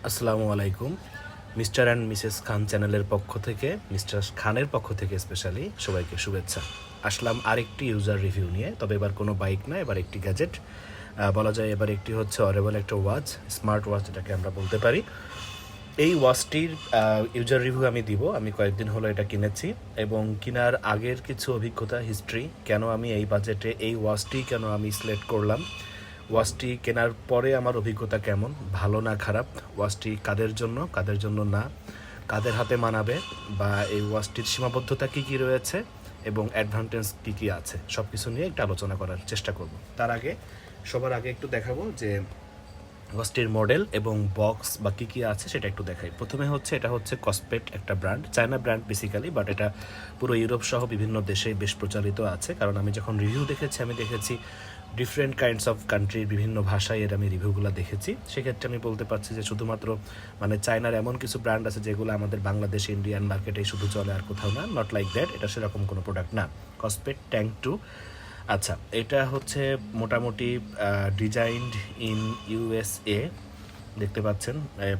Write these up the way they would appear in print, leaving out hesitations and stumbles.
আসসালামু আলাইকুম। Mister and Mrs খান চ্যানেলের পক্ষ থেকে, মিস্টার খানের পক্ষ থেকে স্পেশালি সবাইকে শুভেচ্ছা। আসলাম আরেকটি ইউজার রিভিউ নিয়ে, তবে এবার কোনো বাইক না, এবার একটি গ্যাজেট বলা যায়। এবার একটি হচ্ছে অরেবল একটা ওয়াচ, স্মার্ট ওয়াচ যেটাকে আমরা বলতে পারি। এই ওয়াচটির ইউজার রিভিউ আমি দিব। আমি কয়েকদিন হলো এটা কিনেছি এবং কেনার আগের কিছু অভিজ্ঞতা, হিস্ট্রি, কেন আমি এই বাজেটে এই ওয়াচটি কেন আমি সিলেক্ট করলাম, ওয়াচটি কেনার পরে আমার অভিজ্ঞতা কেমন, ভালো না খারাপ, ওয়াচটি কাদের জন্য না, কাদের হাতে মানাবে, বা এই ওয়াচটির সীমাবদ্ধতা কী কী রয়েছে এবং অ্যাডভান্টেজ কী কী আছে, সব কিছু নিয়ে একটা আলোচনা করার চেষ্টা করব। তার আগে সবার আগে একটু দেখাবো যে ওয়াচটির মডেল এবং বক্স বা কী কী আছে সেটা একটু দেখাই। প্রথমে হচ্ছে এটা হচ্ছে কসপেট, একটা brand, China brand basically, but এটা পুরো ইউরোপ সহ বিভিন্ন দেশে বেশ প্রচারিত আছে। কারণ আমি যখন রিভিউ দেখেছি, আমি দেখেছি ডিফারেন্ট কাইন্ডস অফ কান্ট্রির বিভিন্ন ভাষায় এর আমি রিভিউগুলো দেখেছি। সেক্ষেত্রে আমি বলতে পারছি যে শুধুমাত্র চায়নার এমন কিছু ব্র্যান্ড আছে যেগুলো আমাদের বাংলাদেশ, ইন্ডিয়ান মার্কেটেই শুধু চলে, আর কোথাও না। নট লাইক দ্যাট, এটা সেরকম কোনো প্রোডাক্ট না। কসপেট ট্যাঙ্ক 2। আচ্ছা, এটা হচ্ছে মোটামুটি ডিজাইনড ইন ইউএসএ, দেখতে পাচ্ছেন।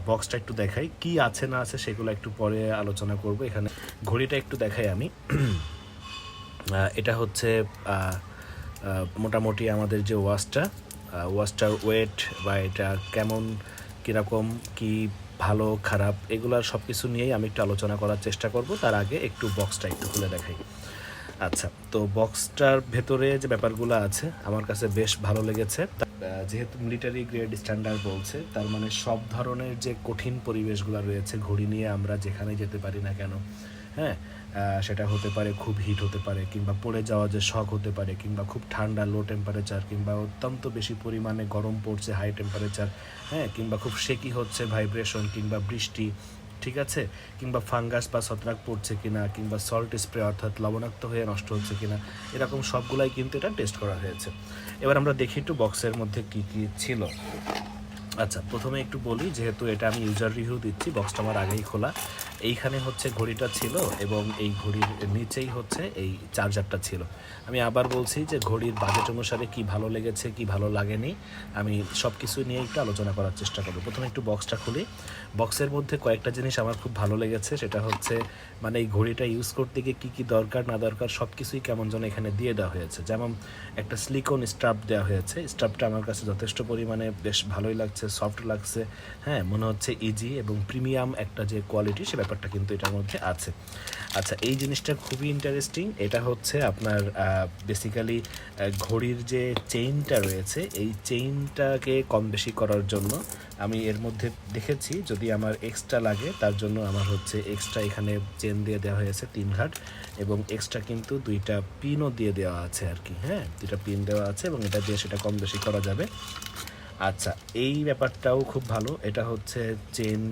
বক্সটা একটু দেখাই, কি আছে না আছে সেগুলো একটু পরে আলোচনা করব। এখানে ঘড়িটা একটু দেখাই আমি। এটা হচ্ছে মোটামুটি আমাদের যে ওয়াচটার ওয়েট বা এটা কেমন, কীরকম, কি ভালো খারাপ, এগুলার সব কিছু নিয়েই আমি একটু আলোচনা করার চেষ্টা করব। তার আগে একটু বক্সটা একটু খুলে দেখাই। আচ্ছা, তো বক্সটার ভেতরে যে ব্যাপারগুলো আছে আমার কাছে বেশ ভালো লেগেছে। যেহেতু মিলিটারি গ্রেড স্ট্যান্ডার্ড বলছে, তার মানে সব ধরনের যে কঠিন পরিবেশগুলো রয়েছে, ঘড়ি নিয়ে আমরা যেখানে যেতে পারি না কেন, হ্যাঁ, সেটা হতে পারে খুব হিট হতে পারে, কিংবা পড়ে যাওয়া যে শক হতে পারে, কিংবা খুব ঠান্ডা লো টেম্পারেচার, কিংবা অত্যন্ত বেশি পরিমাণে গরম পড়ছে হাই টেম্পারেচার, হ্যাঁ, কিংবা খুব শেকি হচ্ছে ভাইব্রেশন, কিংবা বৃষ্টি, ঠিক আছে, কিংবা ফাঙ্গাস বা ছত্রাক পড়ছে কিনা, কিংবা সল্ট স্প্রে অর্থাৎ লবণাক্ত হয়ে নষ্ট হচ্ছে কিনা, এরকম সবগুলাই কিন্তু এটা টেস্ট করা হয়েছে। এবার আমরা দেখি একটু বক্সের মধ্যে কী কী ছিল। আচ্ছা, প্রথমে একটু বলি, যেহেতু এটা আমি ইউজার রিভিউ দিচ্ছি, বক্সটা আমার আগেই খোলা। এইখানে হচ্ছে ঘড়িটা ছিল এবং এই ঘড়ির নিচেই হচ্ছে এই চার্জারটা ছিল। আমি আবার বলছি যে ঘড়ির বাজেট অনুসারে কি ভালো লেগেছে, কি ভালো লাগেনি, আমি সব কিছু নিয়ে একটু আলোচনা করার চেষ্টা করব। প্রথমে একটু বক্সটা খুলি। বক্সের মধ্যে কয়েকটা জিনিস আমার খুব ভালো লেগেছে। সেটা হচ্ছে এই ঘড়িটা ইউজ করতে গিয়ে কী কী দরকার না দরকার সব কিছুই কেমন যেন এখানে দিয়ে দেওয়া হয়েছে। যেমন একটা সিলিকন স্ট্রাপ দেওয়া হয়েছে। স্ট্রাপটা আমার কাছে যথেষ্ট পরিমাণে বেশ ভালোই লাগছে, সফট লাগছে, হ্যাঁ, মনে হচ্ছে ইজি এবং প্রিমিয়াম একটা যে কোয়ালিটি, সে ব্যাপারটা কিন্তু এটার মধ্যে আছে। আচ্ছা, এই জিনিসটা খুবই ইন্টারেস্টিং। এটা হচ্ছে আপনার বেসিক্যালি ঘড়ির যে চেইনটা রয়েছে, এই চেইনটাকে কম বেশি করার জন্য আমি এর মধ্যে দেখেছি, যদি আমার এক্সট্রা লাগে তার জন্য আমার হচ্ছে এক্সট্রা এখানে চেন দিয়ে দেওয়া হয়েছে 3 ঘাট, এবং এক্সট্রা কিন্তু 2টা পিনও দিয়ে দেওয়া আছে আর কি, হ্যাঁ, 2টা পিন দেওয়া আছে এবং এটা দিয়ে সেটা কম বেশি করা যাবে। আচ্ছা, এই ব্যাপারটাও খুব ভালো। এটা হচ্ছে চেন,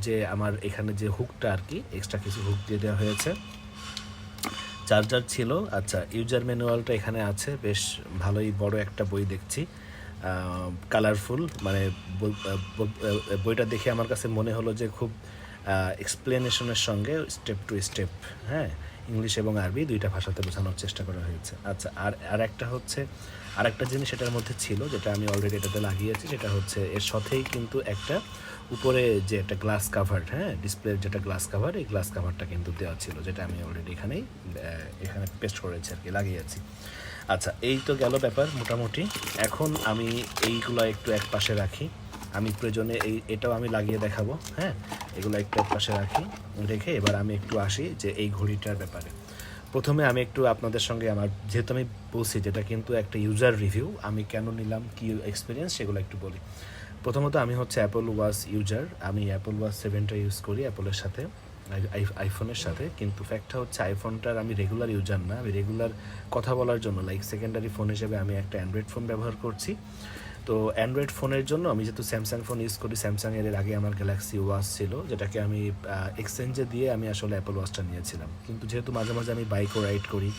যে আমার এখানে যে হুকটা আর কি, এক্সট্রা কিছু হুক দিয়ে দেওয়া হয়েছে। চার্জার ছিল। আচ্ছা, ইউজার ম্যানুয়ালটা এখানে আছে, বেশ ভালোই বড় একটা বই দেখছি, কালারফুল। বইটা দেখে আমার কাছে মনে হলো যে খুব এক্সপ্লেনেশনের সঙ্গে স্টেপ টু স্টেপ, হ্যাঁ, ইংলিশ এবং আরবি 2টা ভাষাতে বোঝানোর চেষ্টা করা হয়েছে। আচ্ছা, আর একটা হচ্ছে, আর একটা জিনিস এটার মধ্যে ছিল যেটা আমি অলরেডি এটাতে লাগিয়েছি, সেটা হচ্ছে এর সাথেই কিন্তু একটা উপরে যে একটা গ্লাস কাভার, হ্যাঁ, ডিসপ্লের যেটা গ্লাস কাভার, এই গ্লাস কাভারটা কিন্তু দেওয়া ছিল, যেটা আমি অলরেডি এখানে পেস্ট করেছি আর কি, লাগিয়েছি। আচ্ছা, এই তো গেল ব্যাপার মোটামুটি। এখন আমি এইগুলো একটু এক পাশে রাখি, আমি প্রয়োজনে এটাও আমি লাগিয়ে দেখাবো, হ্যাঁ, এগুলো একটু এক পাশে রেখে এবার আমি একটু আসি যে এই ঘড়িটার ব্যাপারে। প্রথমে আমি একটু আপনাদের সঙ্গে আমার, যেহেতু আমি বলছি যেটা কিন্তু একটা ইউজার রিভিউ, আমি কেন নিলাম, কি এক্সপিরিয়েন্স, সেগুলো একটু বলি। প্রথমত আমি হচ্ছে অ্যাপল ওয়াচ ইউজার। আমি অ্যাপল ওয়াচ 7টা ইউজ করি অ্যাপলের সাথে, আইফোনের সাথে। কিন্তু ফ্যাক্টটা হচ্ছে আইফোনটার আমি রেগুলার ইউজার না, আমি রেগুলার কথা বলার জন্য লাইক সেকেন্ডারি ফোন হিসেবে আমি একটা অ্যান্ড্রয়েড ফোন ব্যবহার করছি। তো অ্যান্ড্রয়েড ফোনের জন্য আমি যেহেতু স্যামসাং ফোন ইউজ করি, স্যামসাংয়ের এর আগে আমার গ্যালাক্সি ওয়াচ ছিল, যেটাকে আমি এক্সচেঞ্জে দিয়ে আমি আসলে অ্যাপল ওয়াচটা নিয়েছিলাম। কিন্তু যেহেতু মাঝে মাঝে আমি বাইকও রাইড করি,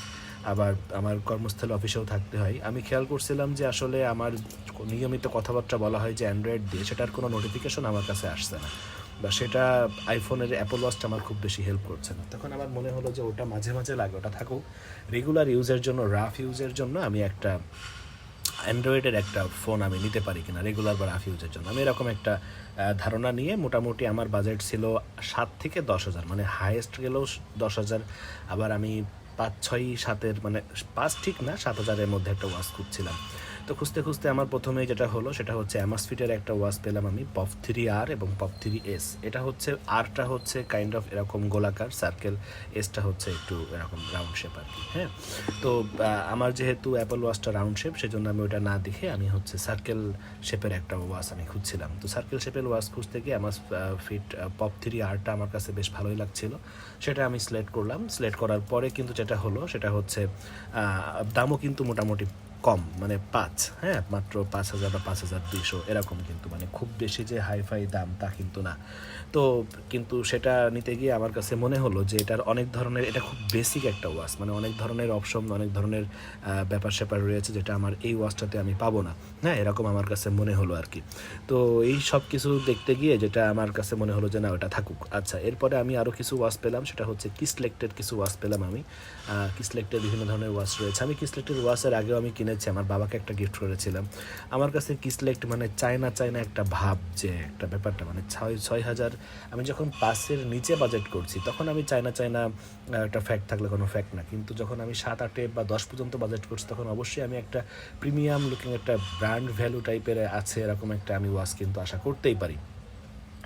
আবার আমার কর্মস্থলে অফিসেও থাকতে হয়, আমি খেয়াল করছিলাম যে আসলে আমার নিয়মিত কথাবার্তা বলা হয় যে অ্যান্ড্রয়েড দিয়ে, সেটার কোনো নোটিফিকেশন আমার কাছে আসছে না, বা সেটা আইফোনের অ্যাপল ওয়াচটা আমার খুব বেশি হেল্প করছে না। তখন আমার মনে হলো যে ওটা মাঝে মাঝে লাগে, ওটা থাকুক, রেগুলার ইউজের জন্য, রাফ ইউজের জন্য আমি একটা অ্যান্ড্রয়েডের একটা ফোন আমি নিতে পারি কিনা রেগুলার বা রাফ ইউজের জন্য। আমি এরকম একটা ধারণা নিয়ে মোটামুটি আমার বাজেট ছিল 7 থেকে 10 হাজার, মানে হাইয়েস্ট গেলেও 10 হাজার, আবার আমি 5, 6, 7 মানে 5 ঠিক না, 7 হাজারের মধ্যে একটা ওয়াচ খুঁজছিলাম। তো খুঁজতে খুঁজতে আমার প্রথমেই যেটা হলো সেটা হচ্ছে অ্যামাসফিটের একটা ওয়াচ পেলাম আমি, পপ 3R এবং পপ 3S। এটা হচ্ছে আরটা হচ্ছে কাইন্ড অফ এরকম গোলাকার সার্কেল, এসটা হচ্ছে একটু এরকম রাউন্ড শেপ আর কি। হ্যাঁ, তো আমার যেহেতু অ্যাপল ওয়াচটা রাউন্ড শেপ, সেজন্য আমি ওটা না দেখে আমি হচ্ছে সার্কেল শেপের একটা ওয়াচ আমি খুঁজছিলাম। তো সার্কেল শেপের ওয়াচ খুঁজতে গিয়ে আমার ফিট পপ 3Rটা আমার কাছে বেশ ভালোই লাগছিল, সেটা আমি সিলেক্ট করলাম। সিলেক্ট করার পরে কিন্তু যেটা হলো সেটা হচ্ছে দামও কিন্তু মোটামুটি কম, মানে 5, হ্যাঁ, মাত্র 5,000 বা 5,200 এরকম, কিন্তু মানে খুব বেশি যে হাইফাই দাম তা কিন্তু না। তো কিন্তু সেটা নিতে গিয়ে আমার কাছে মনে হলো যে এটার অনেক ধরনের, এটা খুব বেসিক একটা ওয়াচ, মানে অনেক ধরনের অপশন, অনেক ধরনের ব্যাপার স্যাপার রয়েছে যেটা আমার এই ওয়াচটাতে আমি পাবো না। হ্যাঁ, এরকম আমার কাছে মনে হলো আর কি। তো এই সব কিছু দেখতে গিয়ে যেটা আমার কাছে মনে হলো যে না, ওটা থাকুক। আচ্ছা, এরপরে আমি আরও কিছু ওয়াচ পেলাম, সেটা হচ্ছে কিসলেক্টের কিছু ওয়াচ পেলাম আমি। কিসলেক্টের বিভিন্ন ধরনের ওয়াচ রয়েছে। আমি কিসলেক্টের ওয়াচের আগেও আমি কিনেছি, আমার বাবাকে একটা গিফট করেছিলাম। আমার কাছে কিসলেক্ট মানে চায়না চায়না একটা ভাব, যে একটা ব্যাপারটা মানে 6,000, আমি যখন 5-এর নিচে বাজেট করছি তখন আমি চায়না চায়না একটা ফ্যাক্ট থাকলে কোনো ফ্যাক্ট না, কিন্তু যখন আমি 7, 8 বা 10 পর্যন্ত বাজেট করছি তখন অবশ্যই আমি একটা প্রিমিয়াম লুকিং, একটা ব্র্যান্ড ভ্যালু টাইপের আছে এরকম একটা আমি ওয়াচ কিন্তু আশা করতেই পারি।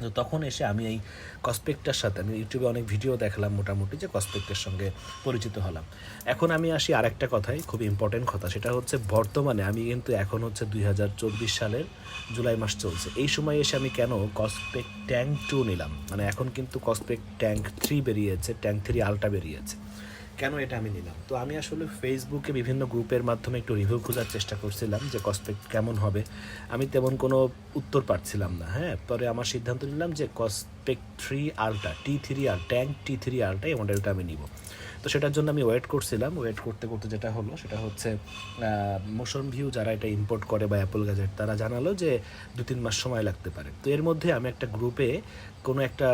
তো তখন এসে আমি এই কসপেক্টটার সাথে, আমি ইউটিউবে অনেক ভিডিও দেখলাম মোটামুটি, যে কসপেক্টের সঙ্গে পরিচিত হলাম। এখন আমি আসি আরেকটা কথায়, খুব ইম্পর্টেন্ট কথা, সেটা হচ্ছে বর্তমানে আমি কিন্তু এখন হচ্ছে 2024 সালের জুলাই মাস চলছে, এই সময় এসে আমি কেন কসপেক্ট ট্যাঙ্ক 2 নিলাম, মানে এখন কিন্তু কসপেক্ট ট্যাঙ্ক 3 বেরিয়েছে, ট্যাঙ্ক 3 আলট্রা বেরিয়েছে, কেন এটা আমি নিলাম? তো আমি আসলে ফেসবুকে বিভিন্ন গ্রুপের মাধ্যমে একটু রিভিউ খোঁজার চেষ্টা করছিলাম যে কসপেক্ট কেমন হবে, আমি তেমন কোনো উত্তর পাচ্ছিলাম না। হ্যাঁ, পরে আমার সিদ্ধান্ত নিলাম যে কসপেক্ট 3 ultra, T3R, tank T3 ultra, এই মডেলটা আমি নিব। তো সেটার জন্য আমি ওয়েট করছিলাম, ওয়েট করতে করতে যেটা হলো সেটা হচ্ছে মোশন ভিউ যারা এটা ইম্পোর্ট করে বা অ্যাপল গ্যাজেট, তারা জানালো যে 2-3 মাস সময় লাগতে পারে। তো এর মধ্যে আমি একটা গ্রুপে কোনো একটা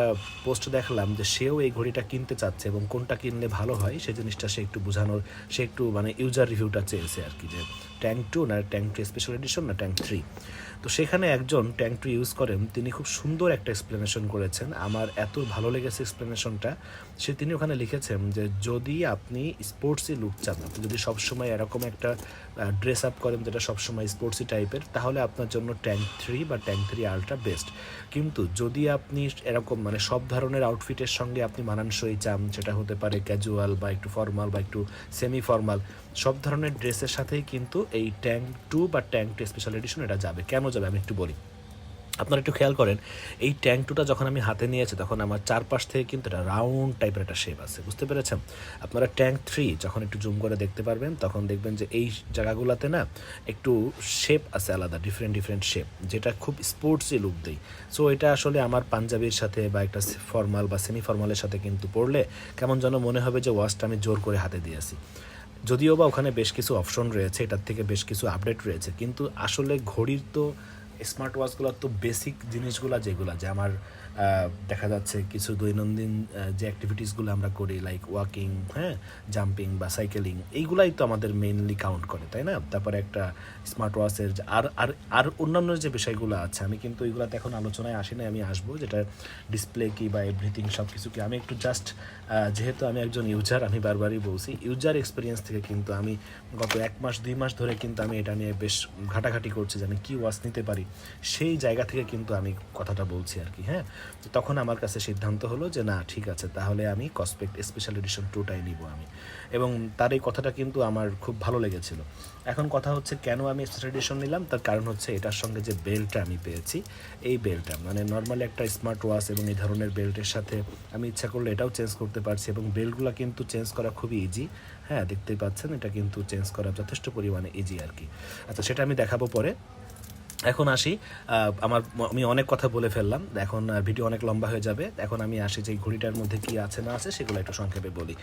পোস্ট দেখলাম যে সেও এই ঘড়িটা কিনতে চাচ্ছে এবং কোনটা কিনলে ভালো হয় সেই জিনিসটা সে একটু বোঝানোর, সে একটু মানে ইউজার রিভিউটা চেয়েছে আর কি, যে ট্যাঙ্ক 2 না ট্যাঙ্ক 2 স্পেশাল এডিশন না ট্যাঙ্ক 3। তো সেখানে একজন ট্যাঙ্ক 2 ইউজ করেন, তিনি খুব সুন্দর একটা এক্সপ্লেনেশন করেছেন, আমার এত ভালো লেগেছে এক্সপ্লেনেশনটা। তিনি ওখানে লিখেছেন যে যদি আপনি স্পোর্টসি লুক চান, আপনি যদি সবসময় এরকম একটা ড্রেস আপ করেন যেটা সবসময় স্পোর্টসি টাইপের, তাহলে আপনার জন্য ট্যাঙ্ক 3 বা ট্যাঙ্ক 3 আলট্রা বেস্ট। কিন্তু যদি আপনি এরকম মানে সব ধরনের আউটফিটের সঙ্গে আপনি মানানসই চান, সেটা হতে পারে ক্যাজুয়াল বা একটু ফর্মাল বা একটু সেমি ফর্মাল, সব ধরনের ড্রেসের সাথেই কিন্তু এই ট্যাঙ্ক 2 বা ট্যাঙ্ক 2 স্পেশাল এডিশন এটা যাবে। কেন যাবে আমি একটু বলি। আপনারা একটু খেয়াল করেন, এই ট্যাঙ্ক 2টা যখন আমি হাতে নিয়েছি তখন আমার চারপাশ থেকে কিন্তু একটা রাউন্ড টাইপের একটা শেপ আছে, বুঝতে পেরেছেন? আপনারা ট্যাঙ্ক 3 যখন একটু জুম করে দেখতে পারবেন তখন দেখবেন যে এই জায়গাগুলোতে না একটু শেপ আছে আলাদা, ডিফারেন্ট শেপ, যেটা খুব স্পোর্টসি লুক দেয়। সো এটা আসলে আমার পাঞ্জাবির সাথে বা একটা ফর্মাল বা সেমি ফর্মালের সাথে কিন্তু পরলে কেমন যেন মনে হবে যে ওয়াচটা আমি জোর করে হাতে দিয়েছি। যদিও বা ওখানে বেশ কিছু অপশন রয়েছে, এটার থেকে বেশ কিছু আপডেট রয়েছে, কিন্তু আসলে ঘড়ির তো, স্মার্ট ওয়াচগুলোর তো বেসিক জিনিসগুলো যেগুলো, যে আমার দেখা যাচ্ছে কিছু দৈনন্দিন যে অ্যাক্টিভিটিসগুলো আমরা করি, লাইক ওয়াকিং, হ্যাঁ, জাম্পিং বা সাইকেলিং, এইগুলাই তো আমাদের মেইনলি কাউন্ট করে, তাই না? তারপরে একটা স্মার্ট ওয়াচের আর আর আর অন্যান্য যে বিষয়গুলো আছে, আমি কিন্তু এইগুলোতে এখন আলোচনায় আসি না, আমি আসবো, যেটা ডিসপ্লে কি বা এভরিথিং সব কিছু কি, আমি একটু জাস্ট যেহেতু আমি একজন ইউজার, আমি বারবারই বলছি, ইউজার এক্সপিরিয়েন্স থেকে কিন্তু আমি গত 1-2 মাস ধরে কিন্তু আমি এটা নিয়ে বেশ ঘাটাঘাটি করছি যে আমি কী ওয়াচ নিতে পারি, সেই জায়গা থেকে কিন্তু আমি কথাটা বলছি আর কি। হ্যাঁ, তো তখন আমার কাছে সিদ্ধান্ত হলো যে না, ঠিক আছে, তাহলে আমি কসপেক্ট স্পেশাল এডিশন 2টাই নিব আমি, এবং তার এই কথাটা কিন্তু আমার খুব ভালো লেগেছিল। এখন কথা হচ্ছে কেন আমি স্পেশাল এডিশন নিলাম, তার কারণ হচ্ছে এটার সঙ্গে যে বেল্টটা আমি পেয়েছি, এই বেল্টটা মানে নর্মালি একটা স্মার্ট ওয়াচ এবং এই ধরনের বেল্টের সাথে আমি ইচ্ছা করলে এটাও চেঞ্জ করতে পারছি, এবং বেল্টগুলো কিন্তু চেঞ্জ করা খুবই ইজি। হ্যাঁ, দেখতেই পাচ্ছেন, এটা কিন্তু চেঞ্জ করা যথেষ্ট পরিমাণে ইজি আর কি। আচ্ছা, সেটা আমি দেখাবো পরে। এখন আসি, আমি অনেক কথা বলে ফেললাম, এখন ভিডিও অনেক লম্বা হয়ে যাবে। এখন আমি আসি যে ঘড়িটার মধ্যে কি আছে না আছে সেগুলো একটু সংক্ষেপে বলি।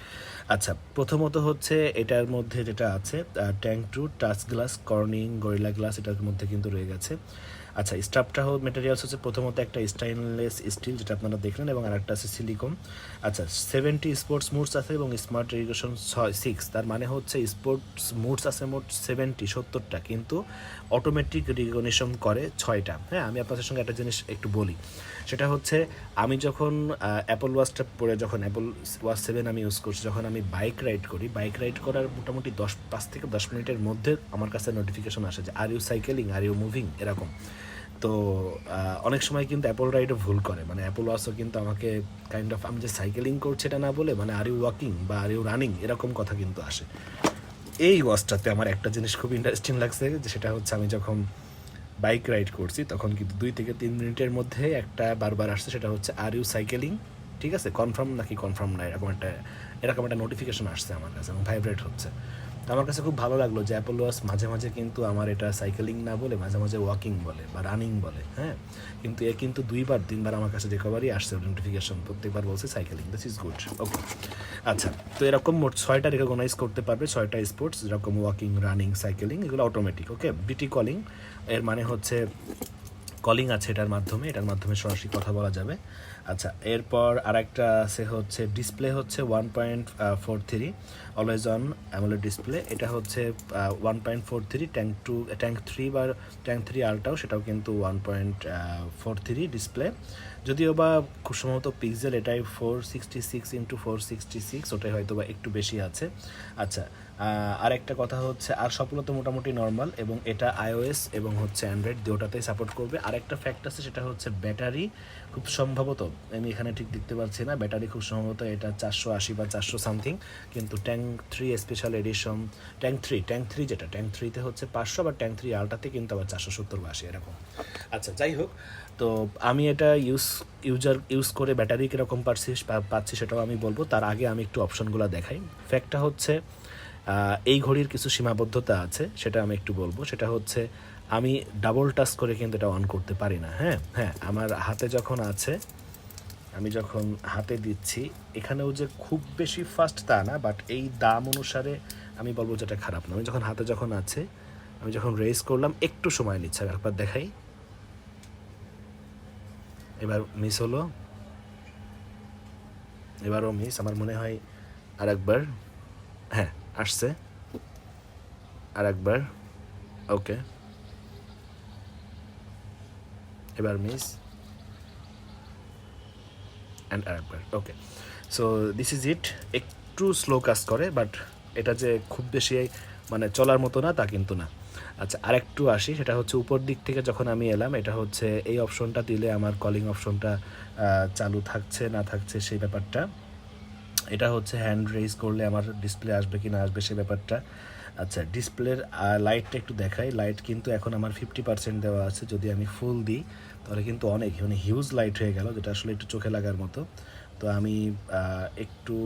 আচ্ছা, প্রথমত হচ্ছে এটার মধ্যে যেটা আছে tank 2 touch glass, Corning gorilla glass এটার মধ্যে কিন্তু রয়ে গেছে। আচ্ছা, স্টাফটা মেটেরিয়ালস হচ্ছে প্রথমত একটা স্টেইনলেস স্টিল, যেটা আপনারা দেখলেন, এবং আরেকটা আছে সিলিকন। আচ্ছা, 70 স্পোর্টস মুডস আছে এবং স্মার্ট ইরিগেশন 6। তার মানে হচ্ছে স্পোর্টস মুডস আছে মোট 70টা, কিন্তু অটোমেটিক রিকগনিশন করে 6টা। হ্যাঁ, আমি আপনাদের সঙ্গে একটা জিনিস একটু বলি, সেটা হচ্ছে আমি যখন অ্যাপল ওয়াচটা পরে, যখন অ্যাপল ওয়াচ 7 আমি ইউজ করছি, যখন আমি বাইক রাইড করি, বাইক রাইড করার মোটামুটি 5 থেকে 10 মিনিটের মধ্যে আমার কাছে নোটিফিকেশন আসে যে are you cycling, are you moving, এরকম। তো অনেক সময় কিন্তু অ্যাপল রাইডও ভুল করে, মানে অ্যাপল ওয়াচও কিন্তু আমাকে কাইন্ড অফ, আমি যে সাইকেলিং করছি এটা না বলে, মানে আর ইউ ওয়াকিং বা আর ইউ রানিং, এরকম কথা কিন্তু আসে। এই ওয়াচটাতে আমার একটা জিনিস খুব ইন্টারেস্টিং লাগছে, যে সেটা হচ্ছে আমি যখন বাইক রাইড করছি তখন কিন্তু 2 থেকে 3 মিনিটের মধ্যে একটা বারবার আসছে, সেটা হচ্ছে আর ইউ সাইকেলিং, ঠিক আছে, কনফার্ম নাকি কনফার্ম না, এরকম একটা নোটিফিকেশন আসছে আমার কাছে এবং ভাইব্রেট হচ্ছে। তো আমার কাছে খুব ভালো লাগলো যে অ্যাপল ওয়াচ মাঝে মাঝে কিন্তু আমার এটা সাইকেলিং না বলে মাঝে মাঝে ওয়াকিং বলে বা রানিং বলে। হ্যাঁ, কিন্তু এ কিন্তু 2-3বার আমার কাছে রিকভারি আসছে নোটিফিকেশন, প্রত্যেকবার বলছে সাইকেলিং, দিস ইজ গুড। ওকে, আচ্ছা, তো এরকম মোট 6টা রিকগনাইজ করতে পারবে, 6টা স্পোর্টস, যেরকম ওয়াকিং, রানিং, সাইকেলিং, এগুলো অটোমেটিক। ওকে, বিটি কলিং, এর মানে হচ্ছে কলিং আছে এটার মাধ্যমে সরাসরি কথা বলা যাবে। আচ্ছা, এরপর আরেকটা আছে হচ্ছে ডিসপ্লে হচ্ছে 1.43 অলওয়েজ অন অ্যামোলেড ডিসপ্লে, এটা হচ্ছে 1.43। ট্যাঙ্ক 3 বা ট্যাঙ্ক 3 আলটাও, সেটাও কিন্তু 1.43 ডিসপ্লে, যদিও বা খুব সম্ভবত পিক্সেল এটাই 466x466, ওটাই হয়তো বা একটু বেশি আছে। আচ্ছা, আরেকটা কথা হচ্ছে, আর সবগুলো তো মোটামুটি নর্মাল, এবং এটা iOS এবং হচ্ছে অ্যান্ড্রয়েড দুটোতেই সাপোর্ট করবে। আরেকটা ফ্যাক্ট আছে, সেটা হচ্ছে ব্যাটারি খুব সম্ভবত, আমি এখানে ঠিক দেখতে পাচ্ছি না, ব্যাটারি খুব সম্ভবত এটা 480 বা 400 সামথিং, কিন্তু tank 3 special edition, tank three যেটা, ট্যাঙ্ক 3-তে হচ্ছে 500, বা ট্যাঙ্ক 3 আলটাতে কিন্তু আবার 470 বা 80 এরকম। আচ্ছা, যাই হোক, তো আমি এটা ইউজ করে ব্যাটারি কীরকম পাচ্ছি সেটাও আমি বলবো। তার আগে আমি একটু অপশনগুলো দেখাই। ফ্যাক্টটা হচ্ছে এই ঘড়ির কিছু সীমাবদ্ধতা আছে, সেটা আমি একটু বলবো। সেটা হচ্ছে আমি ডাবল টাচ করে কিন্তু এটা অন করতে পারি না। হ্যাঁ হ্যাঁ, আমার হাতে যখন আছে, আমি যখন হাতে দিচ্ছি, এখানেও যে খুব বেশি ফাস্ট তা না, বাট এই দাম অনুসারে আমি বলবো যেটা খারাপ না। আমি যখন হাতে যখন আছে, আমি যখন রেস করলাম, একটু সময় নিচ্ছে। আমি একবার দেখাই, এবার মিস হলো, এবারও মিস, আমার মনে হয় আর একবার, হ্যাঁ আসছে, আর একবার, ওকে, এবার মিস, অ্যান্ড আর একবার, okay. So this is it. একটু স্লো কাজ করে, বাট এটা যে খুব বেশি মানে চলার মতো না তা কিন্তু না। আচ্ছা, আরেকটু আসি, সেটা হচ্ছে উপর দিক থেকে যখন আমি এলাম, এটা হচ্ছে এই অপশনটা দিলে আমার কলিং অপশনটা চালু থাকছে না থাকছে সেই ব্যাপারটা। এটা হচ্ছে হ্যান্ড রেজ করলে আমার ডিসপ্লে আসবে কি না আসবে সে ব্যাপারটা। আচ্ছা, ডিসপ্লের লাইটটা একটু দেখাই। লাইট কিন্তু এখন আমার 50% দেওয়া আছে, যদি আমি ফুল দিই তাহলে কিন্তু অনেক, মানে হিউজ লাইট হয়ে গেল, যেটা আসলে একটু চোখে লাগার মতো। তো আমি একটু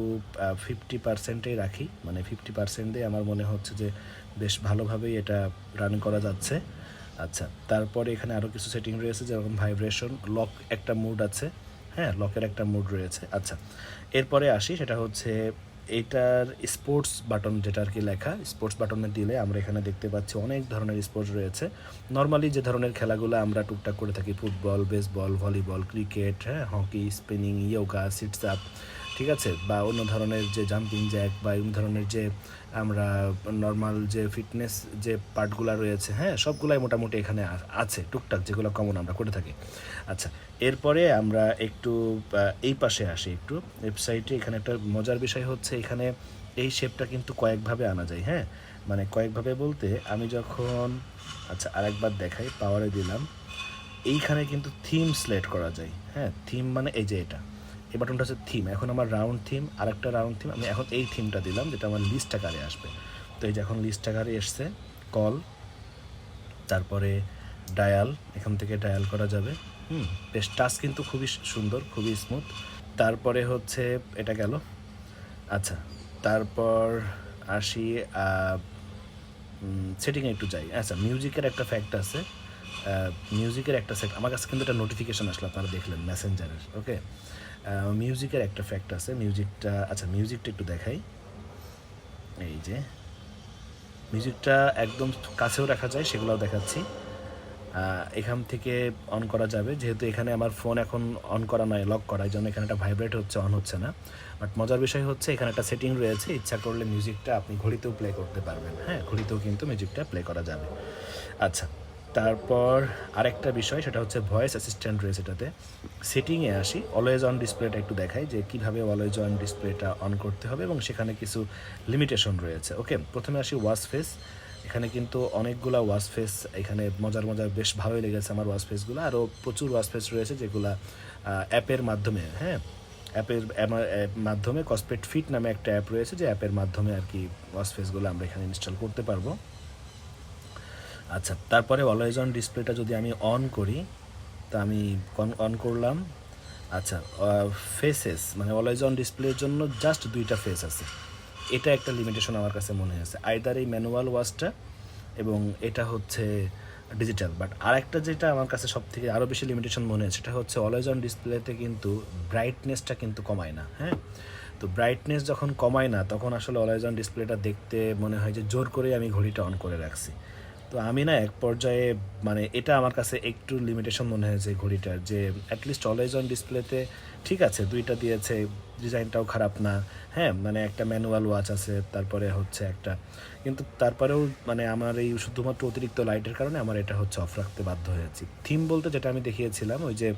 50%এই রাখি, মানে 50% দিয়ে আমার মনে হচ্ছে যে বেশ ভালোভাবেই এটা রান করা যাচ্ছে। আচ্ছা, তারপরে এখানে আরও কিছু সেটিং রয়েছে, যেরকম ভাইব্রেশন, লক একটা মুড আছে, হ্যাঁ লকের একটা মুড রয়েছে। আচ্ছা, এরপরে আসি, সেটা হচ্ছে এইটার স্পোর্টস বাটন, যেটা আর কি লেখা, স্পোর্টস বাটনে দিলে আমরা এখানে দেখতে পাচ্ছি অনেক ধরনের স্পোর্টস রয়েছে। নর্মালি যে ধরনের খেলাগুলো আমরা টুকটাক করে থাকি, ফুটবল, বেসবল, ভলিবল, ক্রিকেট, হ্যাঁ, hockey, spinning, yoga, sits up, ঠিক আছে, বা অন্য ধরনের যে জাম্পিং জ্যাক, বা অন্য ধরনের যে আমরা নর্মাল যে ফিটনেস যে পার্টগুলো রয়েছে, হ্যাঁ, সবগুলাই মোটামুটি এখানে আছে টুকটাক, যেগুলো কমন আমরা করে থাকি। আচ্ছা, এরপরে আমরা একটু এই পাশে আসি, একটু ওয়েবসাইটে। এখানে একটা মজার বিষয় হচ্ছে, এখানে এই শেপটা কিন্তু কয়েকভাবে আনা যায়। হ্যাঁ, মানে কয়েকভাবে বলতে, আমি যখন, আচ্ছা আরেকবার দেখাই, পাওয়ারে দিলাম, এইখানে কিন্তু থিম সিলেক্ট করা যায়। হ্যাঁ, থিম মানে এই যে এটা, এই বাটনটা হচ্ছে থিম। এখন আমার রাউন্ড থিম, আরেকটা রাউন্ড থিম, আমি এখন এই থিমটা দিলাম, যেটা আমার লিস্ট আকারে আসবে। তো এই যে এখন লিস্ট আকারে এসছে, কল, তারপরে ডায়াল, এখান থেকে ডায়াল করা যাবে। বেশ টাচ কিন্তু খুবই সুন্দর, খুবই স্মুথ। তারপরে হচ্ছে এটা গেল। আচ্ছা, তারপর আসি সেটিংয়ে একটু যাই। আচ্ছা, মিউজিকের একটা ফ্যাক্ট আছে, মিউজিকের একটা সেট, আমার কাছে কিন্তু একটা নোটিফিকেশান আসলো, আপনারা দেখলেন মেসেঞ্জারের। ওকে, মিউজিকের একটা ফ্যাক্ট আছে, মিউজিকটা, আচ্ছা মিউজিকটা একটু দেখাই। এই যে মিউজিকটা একদম কাছেও রাখা যায়, সেগুলোও দেখাচ্ছি। এখান থেকে অন করা যাবে, যেহেতু এখানে আমার ফোন এখন অন করা নয়, লক করা, এই জন্য এখানে একটা ভাইব্রেট হচ্ছে, অন হচ্ছে না। বাট মজার বিষয় হচ্ছে এখানে একটা সেটিং রয়েছে, ইচ্ছা করলে মিউজিকটা আপনি ঘড়িতেও প্লে করতে পারবেন। হ্যাঁ, ঘড়িতেও কিন্তু মিউজিকটা প্লে করা যাবে। আচ্ছা, তারপর আরেকটা বিষয়, সেটা হচ্ছে ভয়েস অ্যাসিস্ট্যান্ট রয়েছে এটাতে। সেটিংয়ে আসি, অলওয়েজ অন ডিসপ্লেটা একটু দেখাই যে কীভাবে অলওয়েজ অন ডিসপ্লেটা অন করতে হবে, এবং সেখানে কিছু লিমিটেশন রয়েছে। ওকে, প্রথমে আসি ওয়াচ ফেস। এখানে কিন্তু অনেকগুলা ওয়াচ ফেস, এখানে মজার বেশ ভালোই লেগেছে আমার ওয়াচ ফেসগুলো। আরও প্রচুর ওয়াচ ফেস রয়েছে যেগুলা অ্যাপের মাধ্যমে, হ্যাঁ, অ্যাপের মাধ্যমে কসপেট ফিট নামে একটা অ্যাপ রয়েছে, যে অ্যাপের মাধ্যমে আর কি ওয়াচ ফেসগুলো আমরা এখানে ইনস্টল করতে পারবো। আচ্ছা, তারপরে অলওয়েজ অন ডিসপ্লেটা যদি আমি অন করি, তা আমি অন করলাম। আচ্ছা, ফেসেস মানে অলওয়েজ অন ডিসপ্লের জন্য জাস্ট 2টা ফেস আছে। এটা একটা লিমিটেশন আমার কাছে মনে হয়েছে, আইদার এই ম্যানুয়াল ওয়াচটা এবং এটা হচ্ছে ডিজিটাল। বাট আরেকটা যেটা আমার কাছে সব থেকে আরও বেশি লিমিটেশন মনে হয়, সেটা হচ্ছে অলওয়েজ অন ডিসপ্লেতে কিন্তু ব্রাইটনেসটা কিন্তু কমায় না। হ্যাঁ, তো ব্রাইটনেস যখন কমায় না, তখন আসলে অলওয়েজ অন ডিসপ্লেটা দেখতে মনে হয় যে জোর করে আমি ঘড়িটা অন করে রাখছি। তো আমি না এক পর্যায়ে মানে এটা আমার কাছে একটু লিমিটেশন মনে হয়েছে ঘড়িটার, যে অ্যাটলিস্ট অলওয়েজ অন ডিসপ্লেতে ঠিক আছে, 2টা দিয়েছে, ডিজাইনটাও খারাপ না। হ্যাঁ, মানে একটা ম্যানুয়াল ওয়াচ আছে, তারপরে হচ্ছে একটা, কিন্তু তারপরেও মানে আমার এই শুধুমাত্র অতিরিক্ত লাইটের কারণে আমার এটা হচ্ছে অফ রাখতে বাধ্য হয়েছি। থিম বলতে যেটা আমি দেখিয়েছিলাম, ওই যে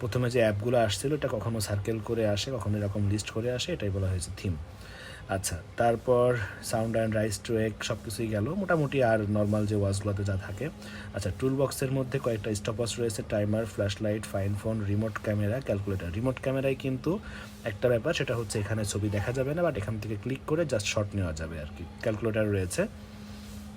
প্রথমে যে অ্যাপগুলো আসছিল, এটা কখনো সার্কেল করে আসে, কখনো এরকম লিস্ট করে আসে, এটাই বলা হয়েছে থিম। আচ্ছা, তারপর সাউন্ড অ্যান্ড রাইস টু এক সব কিছুই গেল মোটামুটি, আর নর্মাল যে ওয়াচগুলোতে যা থাকে। আচ্ছা, টুল বক্সের মধ্যে কয়েকটা স্টপওয়াচ রয়েছে, timer, flash light, fine phone, remote camera, calculator. Remote ক্যামেরায় কিন্তু একটা ব্যাপার, সেটা হচ্ছে এখানে ছবি দেখা যাবে না, বাট এখান থেকে ক্লিক করে জাস্ট শট নেওয়া যাবে আর কি। ক্যালকুলেটর রয়েছে।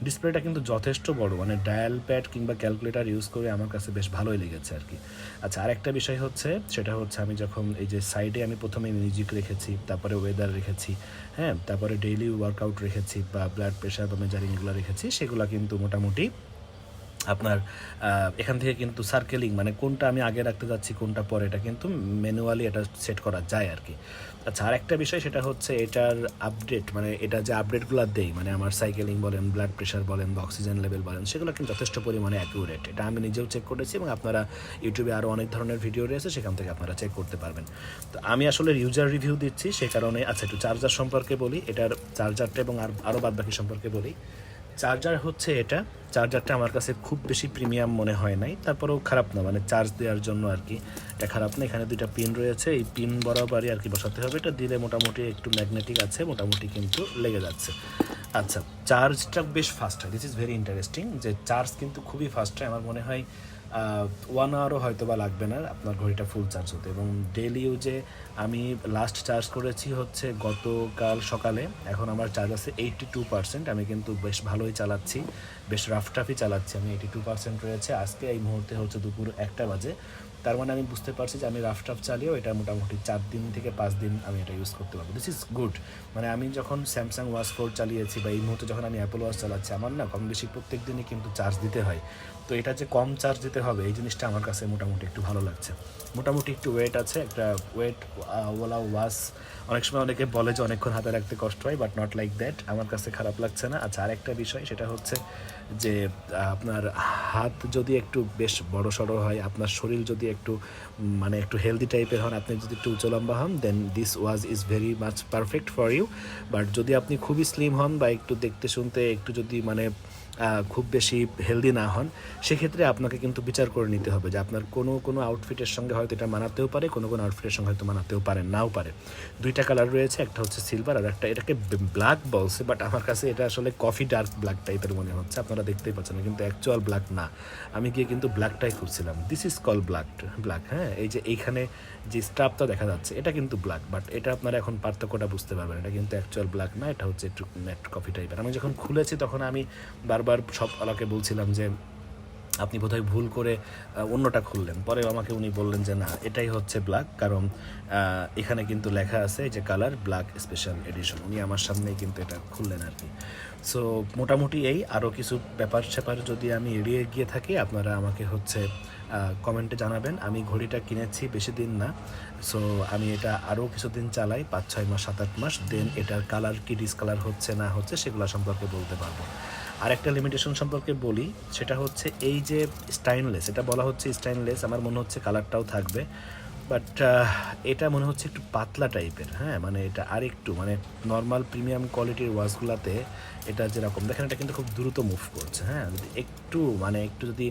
ডিসপ্লেটা কিন্তু যথেষ্ট বড়, মানে ডায়াল প্যাড কিংবা ক্যালকুলেটর ইউজ করে আমার কাছে বেশ ভালোই লেগেছে আর কি। আচ্ছা, আরেকটা বিষয় হচ্ছে, সেটা হচ্ছে আমি যখন এই যে সাইডে আমি প্রথমে মিউজিক রেখেছি, তারপরে ওয়েদার রেখেছি, হ্যাঁ, তারপরে ডেইলি ওয়ার্কআউট রেখেছি, বা ব্লাড প্রেশার বা মেজারিং এগুলো রেখেছি, সেগুলো কিন্তু মোটামুটি আপনার এখান থেকে কিন্তু সার্কেলিং, মানে কোনটা আমি আগে রাখতে যাচ্ছি কোনটা পরে, এটা কিন্তু ম্যানুয়ালি এটা সেট করা যায় আর কি। আচ্ছা, আরেকটা বিষয়, সেটা হচ্ছে এটার আপডেট, মানে এটা যে আপডেটগুলো দেই, মানে আমার সাইকেলিং বলেন, ব্লাড প্রেশার বলেন, বা অক্সিজেন লেভেল বলেন, সেগুলো কিন্তু যথেষ্ট পরিমাণে অ্যাকিউরেট। এটা আমি নিজেও চেক করেছি, এবং আপনারা ইউটিউবে আরও অনেক ধরনের ভিডিও রয়েছে, সেখান থেকে আপনারা চেক করতে পারবেন। তো আমি আসলে ইউজার রিভিউ দিচ্ছি, সে কারণে। আচ্ছা, একটু চার্জার সম্পর্কে বলি, এটার চার্জারটা এবং আরও বাদবাকি সম্পর্কে বলি। চার্জার হচ্ছে এটা, চার্জারটা আমার কাছে খুব বেশি প্রিমিয়াম মনে হয় নাই, তারপরেও খারাপ না, মানে চার্জ দেওয়ার জন্য আর কি এটা খারাপ না। এখানে 2টা পিন রয়েছে, এই পিন বরাবরই আর কি বসাতে হবে, এটা দিলে মোটামুটি একটু ম্যাগনেটিক আছে, মোটামুটি কিন্তু লেগে যাচ্ছে। আচ্ছা, চার্জটা বেশ ফাস্ট হয়, দিস ইজ ভেরি ইন্টারেস্টিং, যে চার্জ কিন্তু খুবই ফাস্ট হয়। আমার মনে হয় 1 আওয়ারও হয়তো বা লাগবে না আপনার ঘড়িটা ফুল চার্জ হতে। এবং ডেইলি ইউজে আমি লাস্ট চার্জ করেছি হচ্ছে গতকাল সকালে, এখন আমার চার্জ আছে 82%। আমি কিন্তু বেশ ভালোই চালাচ্ছি, বেশ রাফটাফই চালাচ্ছি, আমি 82% রয়েছে। আজকে এই মুহূর্তে হচ্ছে দুপুর 1টা বাজে, তার মানে আমি বুঝতে পারছি যে আমি রাফটাফ চালিয়েও এটা মোটামুটি 4 দিন থেকে 5 দিন আমি এটা ইউজ করতে পারবো। This is good. মানে আমি যখন স্যামসাং ওয়াচ 4 চালিয়েছি, বা এই মুহূর্তে যখন আমি অ্যাপল ওয়াচ চালাচ্ছি, আমার না কম বেশি প্রত্যেক দিনই কিন্তু চার্জ দিতে হয়। তো এটা যে কম চার্জ দিতে হবে, এই জিনিসটা আমার কাছে মোটামুটি একটু ভালো লাগছে। মোটামুটি একটু ওয়েট আছে, একটা ওয়েট ওয়ালা ওয়াচ। অনেক সময় অনেকে বলে যে অনেকক্ষণ হাতে রাখতে কষ্ট হয়, বাট নট লাইক দ্যাট, আমার কাছে খারাপ লাগছে না। আচ্ছা, আরেকটা বিষয়, সেটা হচ্ছে যে আপনার হাত যদি একটু বেশ বড় সড়ো হয়, আপনার শরীর যদি একটু মানে একটু হেলদি টাইপের হন, আপনি যদি একটু উঁচু লম্বা হন, then this was is very much perfect for you. But যদি আপনি খুবই স্লিম হন, বা একটু দেখতে শুনতে একটু যদি মানে খুব বেশি হেলদি না হন, সেক্ষেত্রে আপনাকে কিন্তু বিচার করে নিতে হবে যে আপনার কোনো আউটফিটের সঙ্গে হয়তো এটা মানাতেও পারে, কোনো আউটফিটের সঙ্গে হয়তো মানাতেও পারে, নাও পারে। 2টা কালার রয়েছে, একটা হচ্ছে সিলভার, আর একটা এটাকে ব্ল্যাক বলছে, বাট আমার কাছে এটা আসলে কফি ডার্ক ব্ল্যাক টাইপের মনে হচ্ছে, আপনারা দেখতেই পাচ্ছেন, কিন্তু অ্যাকচুয়াল ব্ল্যাক না। আমি গিয়ে কিন্তু ব্ল্যাকটাই খুঁজছিলাম, দিস ইজ কল ব্ল্যাক। হ্যাঁ, এই যে এইখানে যে স্টাফটা দেখা যাচ্ছে, এটা কিন্তু ব্ল্যাক, বাট এটা আপনারা এখন পার্থক্যটা বুঝতে পারবেন, এটা কিন্তু অ্যাকচুয়াল ব্ল্যাক না, এটা হচ্ছে একটু ম্যাট কফি টাইপের। আমি যখন খুলেছি তখন আমি বারবার সব আলাকে বলছিলাম যে আপনি বোধহয় ভুল করে অন্যটা খুললেন। পরে আমাকে উনি বললেন যে না, এটাই হচ্ছে ব্ল্যাক, কারণ এখানে কিন্তু লেখা আছে যে কালার ব্ল্যাক স্পেশাল এডিশন। উনি আমার সামনেই কিন্তু এটা খুললেন আর কি। সো মোটামুটি এই, আরও কিছু ব্যাপার স্যাপার যদি আমি এড়িয়ে গিয়ে থাকি, আপনারা আমাকে হচ্ছে কমেন্টে জানাবেন। আমি ঘড়িটা কিনেছি বেশি দিন না, সো আমি এটা আরও কিছুদিন চালাই, 5-6 মাস 7-8 মাস, দেন এটার কালার কি ডিসকালার হচ্ছে না হচ্ছে সেগুলো সম্পর্কে বলতে পারবো। আরেকটা লিমিটেশন সম্পর্কে বলি, সেটা হচ্ছে এই যে স্টাইনলেস, এটা বলা হচ্ছে স্টাইনলেস, আমার মনে হচ্ছে কালারটাও থাকবে, বাট এটা মনে হচ্ছে একটু পাতলা টাইপের। হ্যাঁ, মানে এটা আরেকটু মানে নর্মাল প্রিমিয়াম কোয়ালিটির ওয়াচগুলোতে এটা যেরকম দেখেন, এটা কিন্তু খুব দ্রুত মুভ করছে। হ্যাঁ, যদি একটু মানে একটু যদি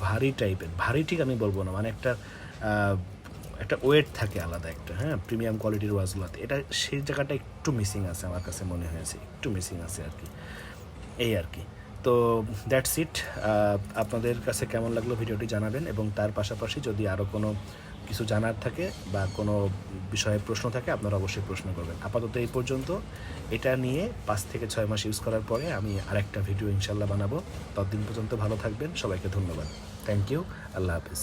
ভারী টাইপের, ভারী ঠিক আমি বলবো না, মানে একটা একটা ওয়েট থাকে আলাদা একটা, হ্যাঁ, প্রিমিয়াম কোয়ালিটির ওয়াচগুলোতে এটা সেই জায়গাটা একটু মিসিং আছে, আমার কাছে মনে হয়েছে একটু মিসিং আছে আর কি, এই আর কি। তো দ্যাটস ইট। আপনাদের কাছে কেমন লাগলো ভিডিওটি জানাবেন, এবং তার পাশাপাশি যদি আরও কোনো কিছু জানার থাকে বা কোনো বিষয়ে প্রশ্ন থাকে আপনারা অবশ্যই প্রশ্ন করবেন। আপাতত এই পর্যন্ত। এটা নিয়ে 5 থেকে 6 মাস ইউজ করার পরে আমি আরেকটা ভিডিও ইনশাল্লাহ বানাবো। ততদিন পর্যন্ত ভালো থাকবেন, সবাইকে ধন্যবাদ। থ্যাংক ইউ, আল্লাহ হাফিজ।